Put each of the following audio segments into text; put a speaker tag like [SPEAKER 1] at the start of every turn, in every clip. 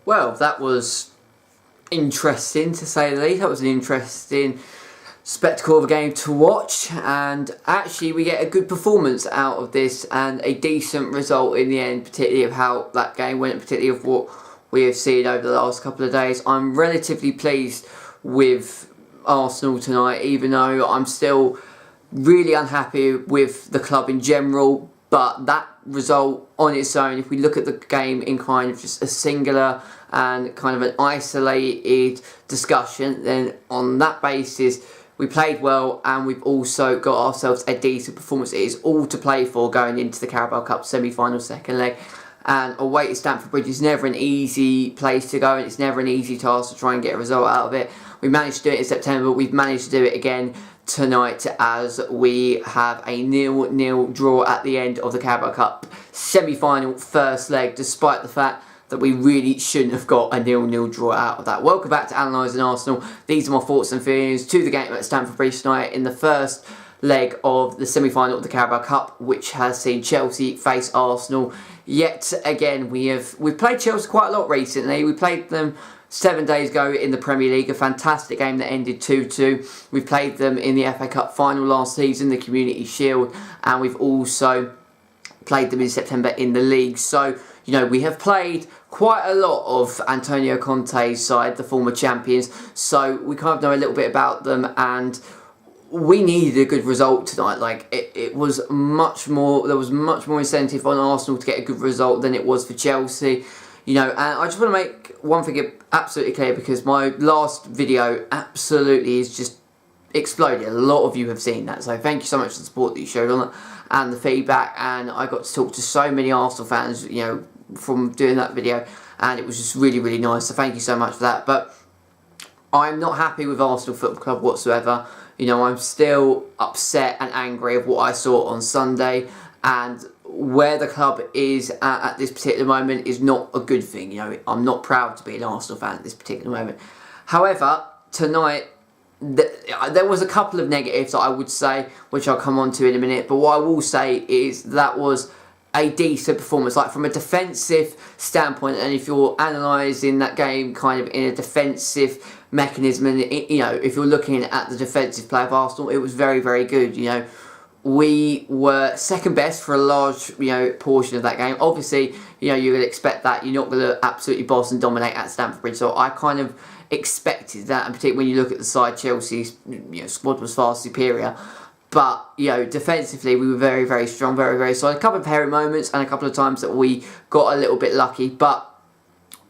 [SPEAKER 1] Well, that was interesting to say the least. That was an interesting spectacle of a game to watch, and actually we get a good performance out of this and a decent result in the end, particularly of how that game went, particularly of what we have seen over the last couple of days. I'm relatively pleased with Arsenal tonight, even though I'm still really unhappy with the club in general. But that result on its own, if we look at the game in kind of just a singular and kind of an isolated discussion, then on that basis we played well and we've also got ourselves a decent performance. It is all to play for going into the Carabao Cup Semi Final second leg. And away at Stamford Bridge is never an easy place to go, and it's never an easy task to try and get a result out of it. We managed to do it in September, but we've managed to do it again tonight as we have a 0-0 draw at the end of the Carabao Cup semi-final first leg, despite the fact that we really shouldn't have got a 0-0 draw out of that. Welcome back to Analysing Arsenal. These are my thoughts and feelings to the game at Stamford Bridge tonight in the first leg of the semi-final of the Carabao Cup, which has seen Chelsea face Arsenal yet again. We've played Chelsea quite a lot recently. We played them 7 days ago in the Premier League, a fantastic game that ended 2-2. We've played them in the FA Cup final last season, the Community Shield, and we've also played them in September in the league. So, you know, we have played quite a lot of Antonio Conte's side, the former champions, so we kind of know a little bit about them, and we needed a good result tonight. Like, it was much more, there was much more incentive on Arsenal to get a good result than it was for Chelsea. You know, and I just want to make one thing absolutely clear, because my last video absolutely is just exploded. A lot of you have seen that, so thank you so much for the support that you showed on it and the feedback, and I got to talk to so many Arsenal fans, you know, from doing that video, and it was just really, really nice, so thank you so much for that. But I'm not happy with Arsenal Football Club whatsoever. You know, I'm still upset and angry of what I saw on Sunday, and where the club is at this particular moment is not a good thing. You know, I'm not proud to be an Arsenal fan at this particular moment. However, tonight, there was a couple of negatives that I would say, which I'll come on to in a minute, but what I will say is that was a decent performance, like from a defensive standpoint, and if you're analysing that game kind of in a defensive mechanism, and you know, if you're looking at the defensive play of Arsenal, it was very, very good. You know, we were second best for a large, you know, portion of that game. Obviously, you know, you would expect that. You're not going to absolutely boss and dominate at Stamford Bridge, so I kind of expected that, and particularly when you look at the side, Chelsea's, you know, squad was far superior. But, you know, defensively, we were very, very strong, very, very solid. A couple of hairy moments and a couple of times that we got a little bit lucky. But,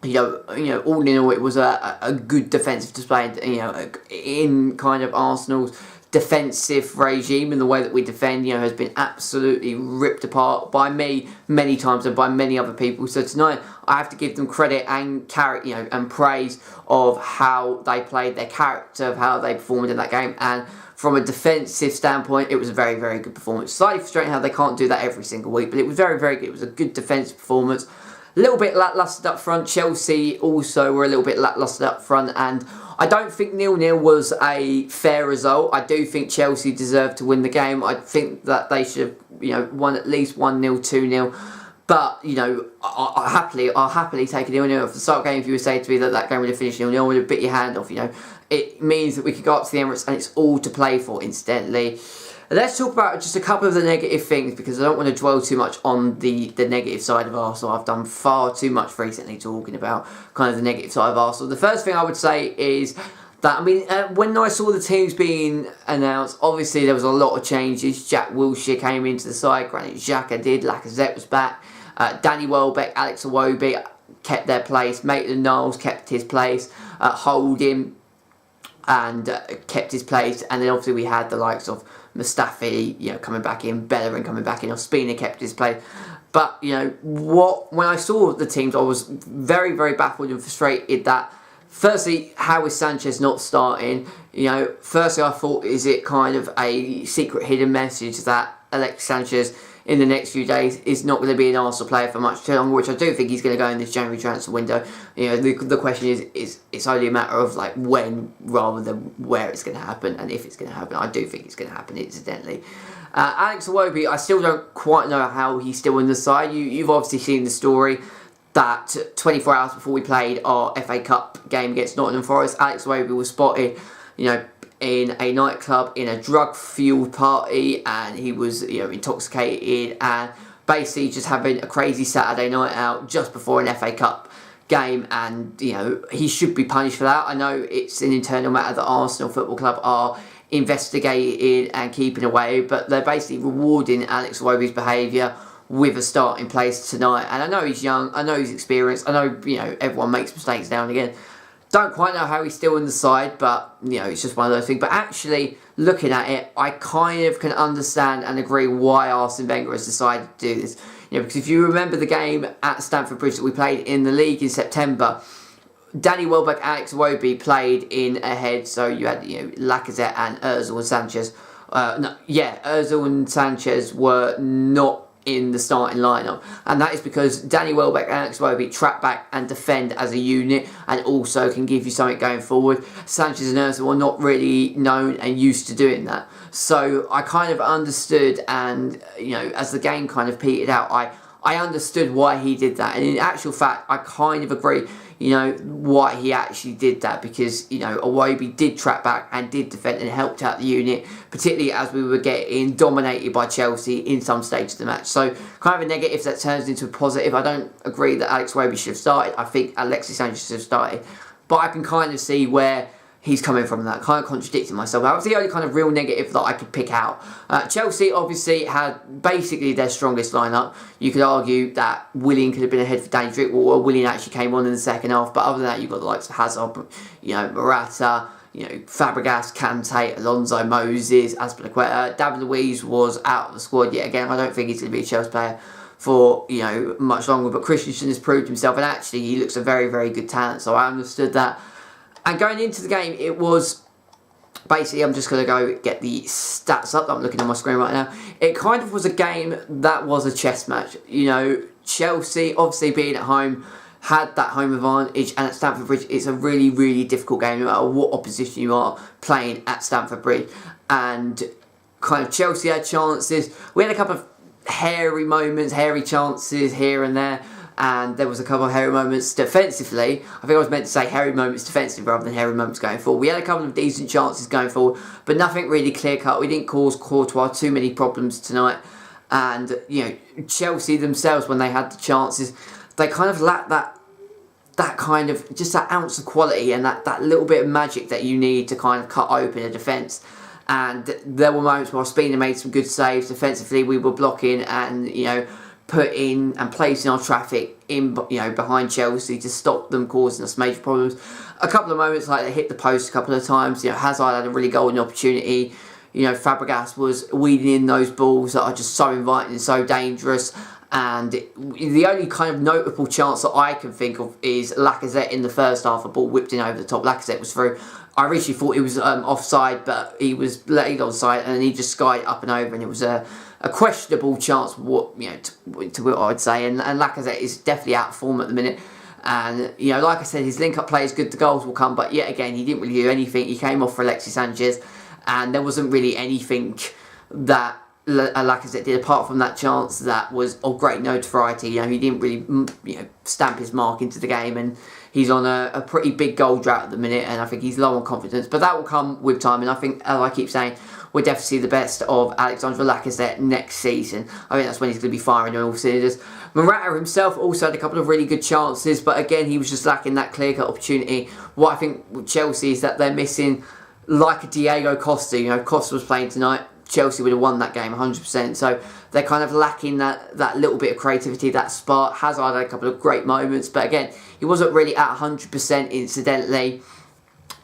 [SPEAKER 1] you know, all in all, it was a good defensive display, you know, in kind of Arsenal's defensive regime, and the way that we defend, you know, has been absolutely ripped apart by me many times and by many other people. So tonight, I have to give them credit and you know, and praise of how they played, their character, of how they performed in that game. And from a defensive standpoint, it was a very, very good performance. Slightly frustrating how they can't do that every single week, but it was very, very good. It was a good defensive performance. A little bit lacklustre up front. Chelsea also were a little bit lacklustre up front, and I don't think 0-0 was a fair result. I do think Chelsea deserved to win the game. I think that they should have, you know, won at least 1-0, 2-0. But, you know, I'll happily take a 0-0. At the start of the game, if you would say to me that game would have finished 0-0, I would have bit your hand off, you know. It means that we could go up to the Emirates and it's all to play for, incidentally. Let's talk about just a couple of the negative things, because I don't want to dwell too much on the negative side of Arsenal. I've done far too much recently talking about kind of the negative side of Arsenal. The first thing I would say is that, I mean, when I saw the teams being announced, obviously there was a lot of changes. Jack Wilshere came into the side, Granit Xhaka did, Lacazette was back, Danny Welbeck, Alex Iwobi kept their place, Maitland-Niles kept his place, Holding and kept his place, and then obviously we had the likes of Mustafi, you know, coming back in, Bellerin coming back in, Ospina kept his place. But, you know, when I saw the teams, I was very, very baffled and frustrated that, firstly, how is Sanchez not starting? You know, firstly, I thought, is it kind of a secret hidden message that Alexis Sanchez in the next few days is not going to be an Arsenal player for much too long, which I do think he's going to go in this January transfer window. You know, the question is it's only a matter of like when rather than where it's going to happen and if it's going to happen. I do think it's going to happen, incidentally. Alex Iwobi, I still don't quite know how he's still in the side. You've obviously seen the story. that 24 hours before we played our FA Cup game against Nottingham Forest, Alex Iwobi was spotted, in a nightclub in a drug-fueled party, and he was, intoxicated and basically just having a crazy Saturday night out just before an FA Cup game, and he should be punished for that. I know it's an internal matter that Arsenal Football Club are investigating and keeping away, but they're basically rewarding Alex Iwobi's behaviour with a start in place tonight. And I know he's young, I know he's experienced, I know everyone makes mistakes now and again. Don't quite know how he's still in the side, but it's just one of those things. But actually, looking at it, I kind of can understand and agree why Arsene Wenger has decided to do this. Because if you remember the game at Stamford Bridge that we played in the league in September, Danny Welbeck, Alex Iwobi played in ahead. So you had Lacazette and Ozil and Sanchez. Ozil and Sanchez were not in the starting lineup, and that is because Danny Welbeck and Alex Iwobi track back and defend as a unit, and also can give you something going forward. Sanchez and Ozil were not really known and used to doing that, so I kind of understood, and as the game kind of petered out, I understood why he did that, and in actual fact I kind of agree why he actually did that, because Iwobi did track back and did defend and helped out the unit, particularly as we were getting dominated by Chelsea in some stages of the match. So kind of a negative that turns into a positive. I don't agree that Alex Iwobi should have started. I think Alexis Sanchez should have started, but I can kind of see where he's coming from that, kind of contradicting myself. That was the only kind of real negative that I could pick out. Chelsea obviously had basically their strongest lineup. You could argue that Willian could have been ahead for Danny Drinkwater. Willian actually came on in the second half, but other than that, you've got the likes of Hazard, Morata, Fabregas, Kante, Alonso, Moses, Azpilicueta. David Luiz was out of the squad yet again. I don't think he's going to be a Chelsea player for much longer, but Christensen has proved himself, and actually he looks a very, very good talent, so I understood that. And going into the game, it was basically, I'm just going to go get the stats up. I'm looking on my screen right now. It kind of was a game that was a chess match. Chelsea, obviously being at home, had that home advantage, and at Stamford Bridge, it's a really, really difficult game, no matter what opposition you are playing at Stamford Bridge. And kind of Chelsea had chances. We had a couple of hairy moments, hairy chances here and there. And there was a couple of hairy moments defensively. I think I was meant to say hairy moments defensively rather than hairy moments going forward. We had a couple of decent chances going forward, but nothing really clear cut. We didn't cause Courtois too many problems tonight. And, Chelsea themselves, when they had the chances, they kind of lacked that kind of, just that ounce of quality and that little bit of magic that you need to kind of cut open a defence. And there were moments where Spina made some good saves. Defensively, we were blocking and, putting and placing our traffic in, behind Chelsea to stop them causing us major problems. A couple of moments like they hit the post a couple of times. Hazard had a really golden opportunity. Fabregas was weeding in those balls that are just so inviting and so dangerous. And the only kind of notable chance that I can think of is Lacazette in the first half. A ball whipped in over the top. Lacazette was through. I originally thought he was offside, but he was laid onside, and he just skied up and over, and it was a questionable chance. To what I'd say, and Lacazette is definitely out of form at the minute. And like I said, his link-up play is good. The goals will come, but yet again, he didn't really do anything. He came off for Alexis Sanchez, and there wasn't really anything that Lacazette did apart from that chance that was of great notoriety. He didn't really stamp his mark into the game, and he's on a pretty big goal drought at the minute, and I think he's low on confidence, but that will come with time. And I think, as I keep saying, we'll definitely see the best of Alexandre Lacazette next season. I think that's when he's going to be firing on all cylinders. Morata himself also had a couple of really good chances, but again, he was just lacking that clear-cut opportunity. What I think with Chelsea is that they're missing, like a Diego Costa. Costa was playing tonight. Chelsea would have won that game 100%. So they're kind of lacking that little bit of creativity, that spark. Hazard had a couple of great moments, but again, he wasn't really at 100% incidentally.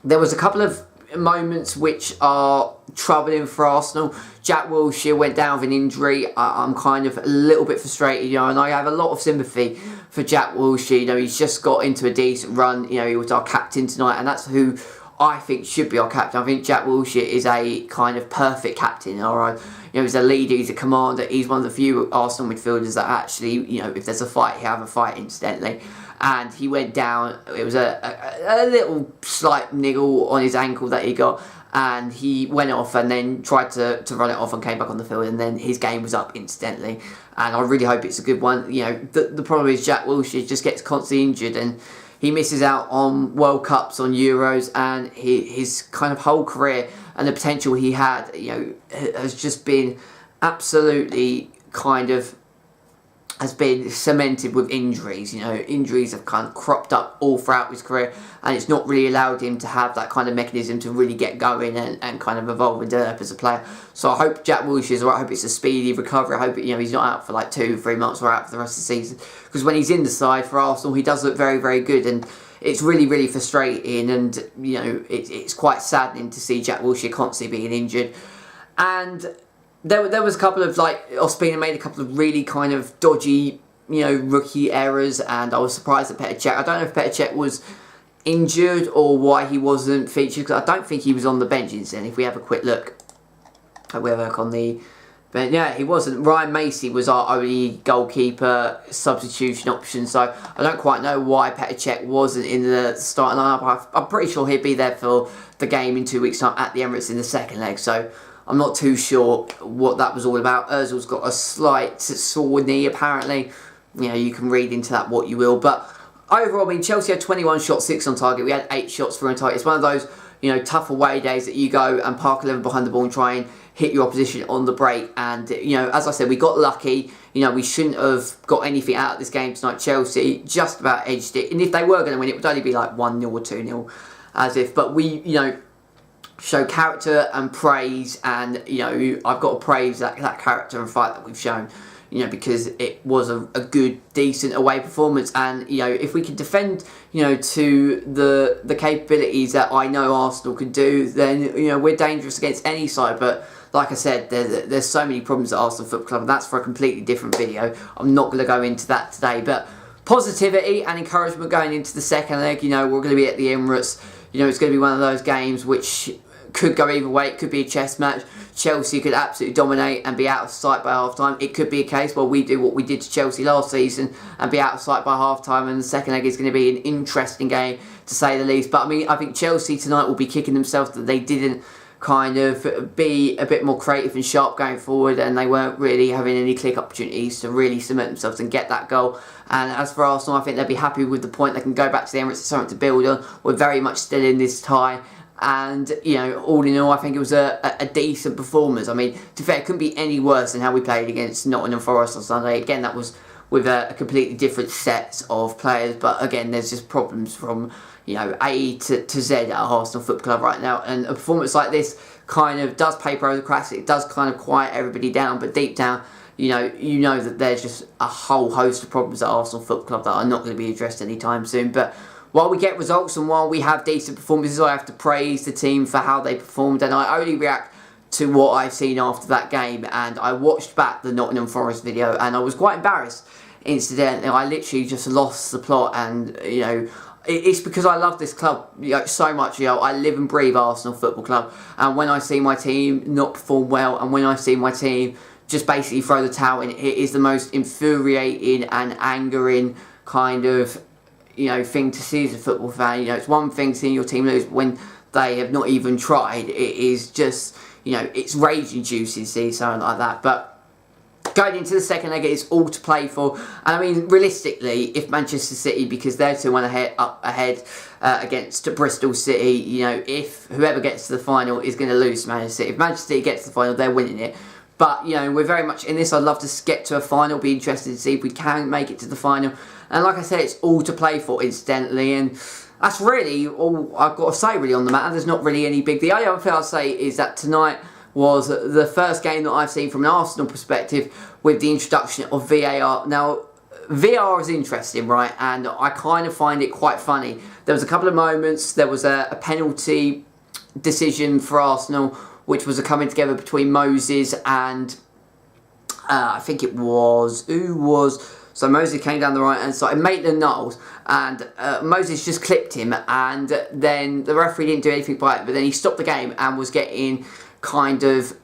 [SPEAKER 1] There was a couple of moments which are troubling for Arsenal. Jack Wilshere went down with an injury. I'm kind of a little bit frustrated, and I have a lot of sympathy for Jack Wilshere. He's just got into a decent run. He was our captain tonight, and that's who I think should be our captain. I think Jack Wilshere is a kind of perfect captain. All right, he's a leader, he's a commander. He's one of the few Arsenal midfielders that actually, if there's a fight, he'll have a fight instantly. And he went down. It was a little slight niggle on his ankle that he got, and he went off and then tried to run it off and came back on the field, and then his game was up instantly. And I really hope it's a good one. You know, the problem is Jack Wilshere just gets constantly injured, and he misses out on World Cups, on Euros, and his kind of whole career and the potential he had, you know, has just been absolutely kind of has been cemented with injuries. You know, injuries have kind of cropped up all throughout his career, and it's not really allowed him to have that kind of mechanism to really get going and kind of evolve and develop as a player. So I hope Jack Wilshere is alright. I hope it's a speedy recovery. I hope, you know, he's not out for like 2-3 months or out for the rest of the season, because when he's in the side for Arsenal, he does look very, very good, and it's really, really frustrating, and you know, it's quite saddening to see Jack Wilshere constantly being injured. And there was a couple of, like, Ospina made a couple of really kind of dodgy, you know, rookie errors, and I was surprised at Petr Cech. I don't know if Petr Cech was injured or why he wasn't featured, because I don't think he was on the bench instead. If we have a quick look, we have a look on the bench. Yeah, he wasn't. Ryan Macy was our only goalkeeper substitution option, so I don't quite know why Petr Cech wasn't in the starting lineup. I'm pretty sure he'd be there for the game in 2 weeks' time at the Emirates in the second leg, so I'm not too sure what that was all about. Ozil's got a slight sore knee, apparently. You know, you can read into that what you will. But overall, I mean, Chelsea had 21 shots, 6 on target. We had 8 shots for on target. It's one of those, you know, tough away days that you go and park 11 behind the ball and try and hit your opposition on the break. And, you know, as I said, we got lucky. You know, we shouldn't have got anything out of this game tonight. Chelsea just about edged it. And if they were going to win, it would only be like 1-0 or 2-0, as if. But we, you know, show character and praise, and you know, I've got to praise that character and fight that we've shown, you know, because it was a good, decent away performance. And you know, if we can defend, you know, to the capabilities that I know Arsenal can do, then you know, we're dangerous against any side. But like I said, there's so many problems at Arsenal Football Club, and that's for a completely different video. I'm not going to go into that today, but positivity and encouragement going into the second leg. You know, we're going to be at the Emirates. You know, it's going to be one of those games which could go either way. It could be a chess match. Chelsea could absolutely dominate and be out of sight by half time. It could be a case where we do what we did to Chelsea last season and be out of sight by half time, and the second leg is going to be an interesting game to say the least. But I mean, I think Chelsea tonight will be kicking themselves that they didn't kind of be a bit more creative and sharp going forward, and they weren't really having any click opportunities to really cement themselves and get that goal. And as for Arsenal, I think they'll be happy with the point. They can go back to the Emirates, something to build on. We're very much still in this tie. And, you know, all in all, I think it was a decent performance. I mean, to be fair, it couldn't be any worse than how we played against Nottingham Forest on Sunday. Again, that was with a completely different set of players. But again, there's just problems from, you know, A to Z at Arsenal Football Club right now. And a performance like this kind of does paper over the cracks. It does kind of quiet everybody down. But deep down, you know that there's just a whole host of problems at Arsenal Football Club that are not going to be addressed anytime soon. But while we get results and while we have decent performances, I have to praise the team for how they performed, and I only react to what I've seen after that game. And I watched back the Nottingham Forest video, and I was quite embarrassed. Incidentally, I literally just lost the plot, and you know, it's because I love this club, you know, so much. You know, I live and breathe Arsenal Football Club, and when I see my team not perform well, and when I see my team just basically throw the towel in, it is the most infuriating and angering kind of, you know, thing to see as a football fan. You know, it's one thing seeing your team lose when they have not even tried. It is just, you know, it's rage-inducing to see something like that. But going into the second leg, it's all to play for. And I mean, realistically, if Manchester City, because they're 2-1 up ahead against Bristol City, you know, if whoever gets to the final is going to lose to Manchester City. If Manchester City gets to the final, they're winning it. But, you know, we're very much in this. I'd love to get to a final, be interested to see if we can make it to the final. And like I said, it's all to play for, incidentally. And that's really all I've got to say, really, on the matter. There's not really any big... The only other thing I'll say is that tonight was the first game that I've seen from an Arsenal perspective with the introduction of VAR. Now, VAR is interesting, right? And I kind of find it quite funny. There was a couple of moments. There was a penalty decision for Arsenal, which was a coming together between Moses and I think it was... Who was... So Moses came down the right hand side, Maitland-Niles, and Moses just clipped him, and then the referee didn't do anything by it, but then he stopped the game and was getting kind of,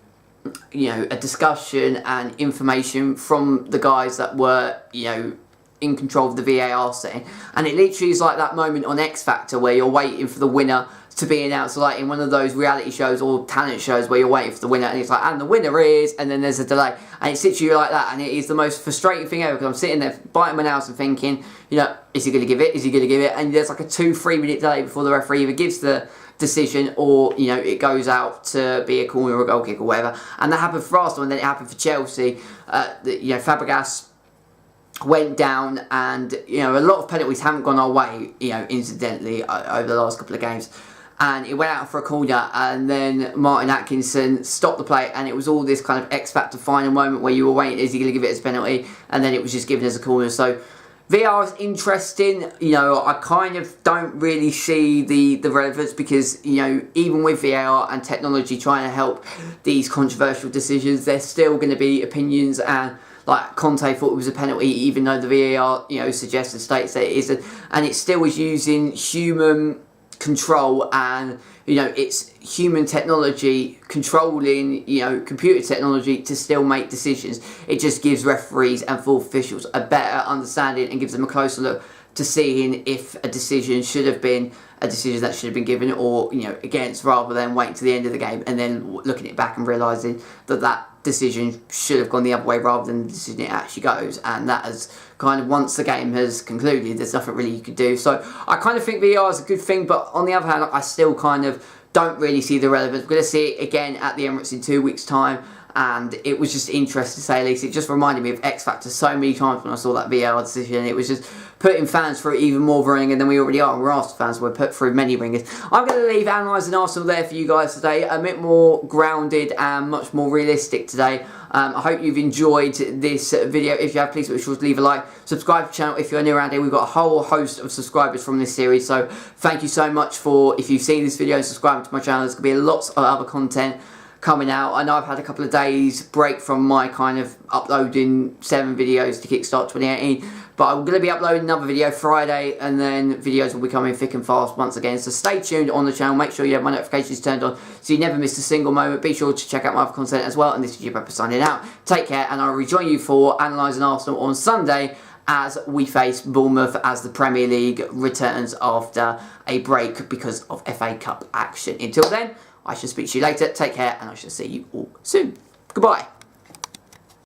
[SPEAKER 1] you know, a discussion and information from the guys that were, you know, in control of the VAR setting. And it literally is like that moment on X Factor where you're waiting for the winner to be announced, like in one of those reality shows or talent shows where you're waiting for the winner, and it's like, and the winner is, and then there's a delay, and it sits you like that, and it is the most frustrating thing ever, because I'm sitting there biting my nails and thinking, you know, is he going to give it? Is he going to give it? And there's like a 2-3 minute delay before the referee either gives the decision, or you know, it goes out to be a corner or a goal kick or whatever. And that happened for Arsenal, and then it happened for Chelsea. You know, Fabregas went down, and you know, a lot of penalties haven't gone our way, you know, incidentally, over the last couple of games. And it went out for a corner, and then Martin Atkinson stopped the play, and it was all this kind of X Factor final moment where you were waiting, is he going to give it as a penalty? And then it was just given as a corner. So VAR is interesting. You know, I kind of don't really see the relevance, because, you know, even with VAR and technology trying to help these controversial decisions, there's still going to be opinions, and like Conte thought it was a penalty, even though the VAR, you know, suggests and states that it isn't, and it still is using human control, and you know, it's human technology controlling, you know, computer technology to still make decisions. It just gives referees and fourth officials a better understanding and gives them a closer look to seeing if a decision should have been a decision that should have been given, or you know, against, rather than waiting to the end of the game and then looking it back and realising that that decision should have gone the other way rather than the decision it actually goes. And that has kind of, once the game has concluded, there's nothing really you could do. So I kind of think VAR is a good thing, but on the other hand, I still kind of don't really see the relevance. We're going to see it again at the Emirates in 2 weeks' time, and it was just interesting to say the least. It just reminded me of X Factor so many times when I saw that VAR decision. It was just putting fans through even more of a ringer than we already are. We're Arsenal fans, we're put through many ringers. I'm going to leave analysing Arsenal there for you guys today. A bit more grounded and much more realistic today. I hope you've enjoyed this video. If you have, please make sure to leave a like. Subscribe to the channel if you're new around here. We've got a whole host of subscribers from this series. So thank you so much for, if you've seen this video, subscribing to my channel. There's going to be lots of other content coming out. I know I've had a couple of days break from my kind of uploading 7 videos to kickstart 2018, but I'm going to be uploading another video Friday, and then videos will be coming thick and fast once again. So stay tuned on the channel. Make sure you have my notifications turned on so you never miss a single moment. Be sure to check out my other content as well. And this is your Bagpuss signing out. Take care, and I'll rejoin you for analysing Arsenal on Sunday as we face Bournemouth, as the Premier League returns after a break because of FA Cup action. Until then, I shall speak to you later. Take care, and I shall see you all soon. Goodbye.